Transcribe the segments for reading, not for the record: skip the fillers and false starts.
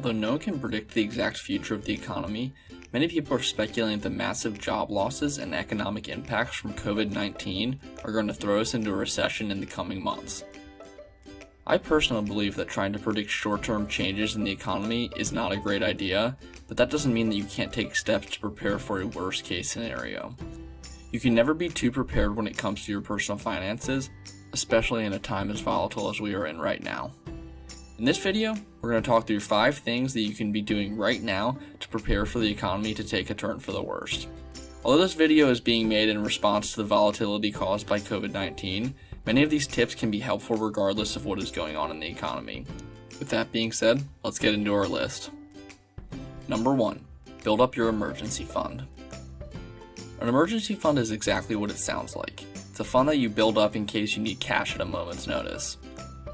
Although no one can predict the exact future of the economy, many people are speculating that the massive job losses and economic impacts from COVID-19 are going to throw us into a recession in the coming months. I personally believe that trying to predict short-term changes in the economy is not a great idea, but that doesn't mean that you can't take steps to prepare for a worst-case scenario. You can never be too prepared when it comes to your personal finances, especially in a time as volatile as we are in right now. In this video, we're going to talk through 5 things that you can be doing right now to prepare for the economy to take a turn for the worst. Although this video is being made in response to the volatility caused by COVID-19, many of these tips can be helpful regardless of what is going on in the economy. With that being said, let's get into our list. Number 1. Build up your emergency fund. An emergency fund is exactly what it sounds like. It's a fund that you build up in case you need cash at a moment's notice.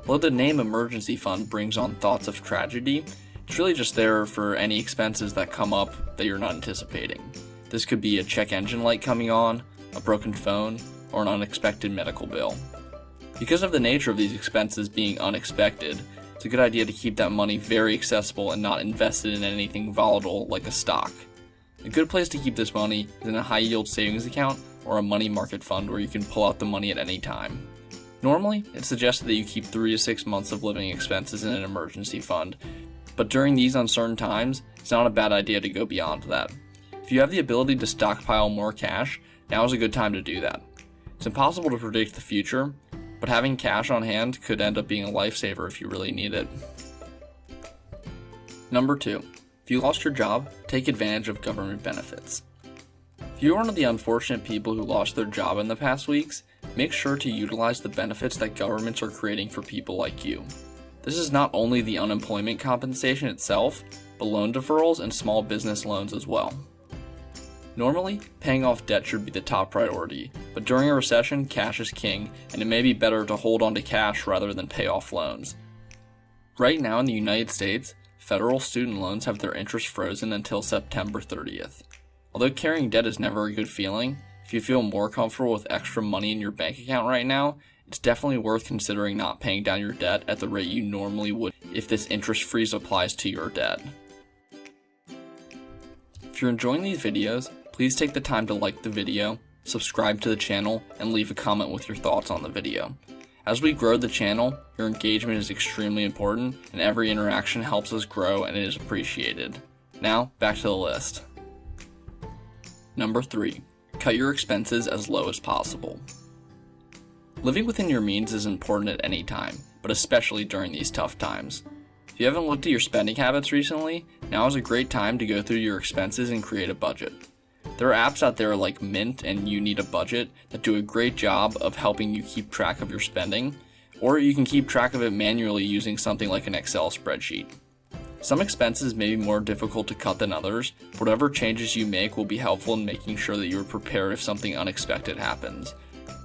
Although the name emergency fund brings on thoughts of tragedy, it's really just there for any expenses that come up that you're not anticipating. This could be a check engine light coming on, a broken phone, or an unexpected medical bill. Because of the nature of these expenses being unexpected, it's a good idea to keep that money very accessible and not invested in anything volatile like a stock. A good place to keep this money is in a high-yield savings account or a money market fund where you can pull out the money at any time. Normally, it's suggested that you keep 3 to 6 months of living expenses in an emergency fund, but during these uncertain times, it's not a bad idea to go beyond that. If you have the ability to stockpile more cash, now is a good time to do that. It's impossible to predict the future, but having cash on hand could end up being a lifesaver if you really need it. Number 2. If you lost your job, take advantage of government benefits. If you're one of the unfortunate people who lost their job in the past weeks, make sure to utilize the benefits that governments are creating for people like you. This is not only the unemployment compensation itself, but loan deferrals and small business loans as well. Normally, paying off debt should be the top priority, but during a recession, cash is king, and it may be better to hold on to cash rather than pay off loans. Right now in the United States, federal student loans have their interest frozen until September 30th. Although carrying debt is never a good feeling, if you feel more comfortable with extra money in your bank account right now, it's definitely worth considering not paying down your debt at the rate you normally would if this interest freeze applies to your debt. If you're enjoying these videos, please take the time to like the video, subscribe to the channel, and leave a comment with your thoughts on the video. As we grow the channel, your engagement is extremely important, and every interaction helps us grow and it is appreciated. Now, back to the list. Number 3. Cut your expenses as low as possible. Living within your means is important at any time, but especially during these tough times. If you haven't looked at your spending habits recently, now is a great time to go through your expenses and create a budget. There are apps out there like Mint and You Need a Budget that do a great job of helping you keep track of your spending, or you can keep track of it manually using something like an Excel spreadsheet. Some expenses may be more difficult to cut than others, but whatever changes you make will be helpful in making sure that you are prepared if something unexpected happens.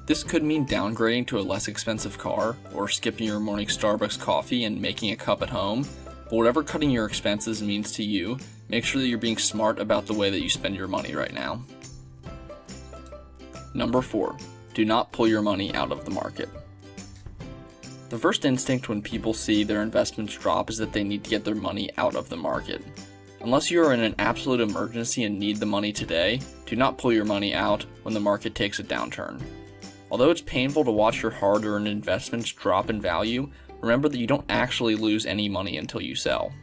This could mean downgrading to a less expensive car, or skipping your morning Starbucks coffee and making a cup at home, but whatever cutting your expenses means to you, make sure that you're being smart about the way that you spend your money right now. Number 4. Do not pull your money out of the market. The first instinct when people see their investments drop is that they need to get their money out of the market. Unless you are in an absolute emergency and need the money today, do not pull your money out when the market takes a downturn. Although it's painful to watch your hard-earned investments drop in value, remember that you don't actually lose any money until you sell.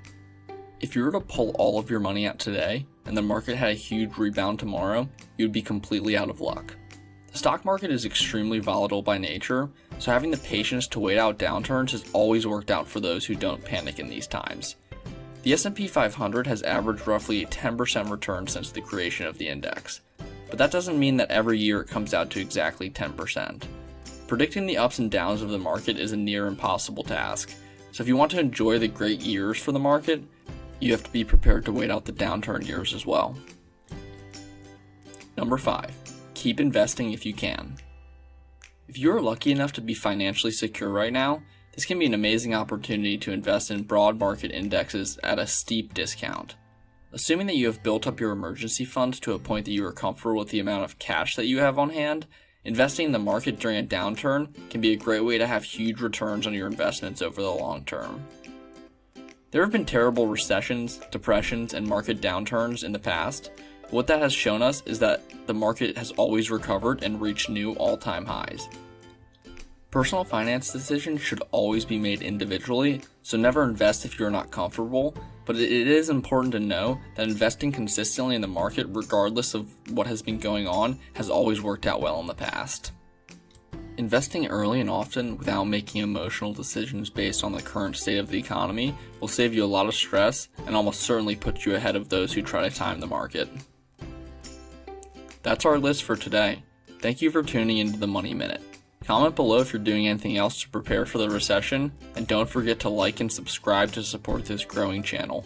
If you were to pull all of your money out today, and the market had a huge rebound tomorrow, you would be completely out of luck. The stock market is extremely volatile by nature, so having the patience to wait out downturns has always worked out for those who don't panic in these times. The S&P 500 has averaged roughly a 10% return since the creation of the index, but that doesn't mean that every year it comes out to exactly 10%. Predicting the ups and downs of the market is a near impossible task, so if you want to enjoy the great years for the market, you have to be prepared to wait out the downturn years as well. Number 5. Keep investing if you can. If you are lucky enough to be financially secure right now, this can be an amazing opportunity to invest in broad market indexes at a steep discount. Assuming that you have built up your emergency funds to a point that you are comfortable with the amount of cash that you have on hand, investing in the market during a downturn can be a great way to have huge returns on your investments over the long term. There have been terrible recessions, depressions, and market downturns in the past. What that has shown us is that the market has always recovered and reached new all-time highs. Personal finance decisions should always be made individually, so never invest if you're not comfortable, but it is important to know that investing consistently in the market, regardless of what has been going on, has always worked out well in the past. Investing early and often without making emotional decisions based on the current state of the economy will save you a lot of stress and almost certainly put you ahead of those who try to time the market. That's our list for today. Thank you for tuning into the Money Minute. Comment below if you're doing anything else to prepare for the recession, and don't forget to like and subscribe to support this growing channel.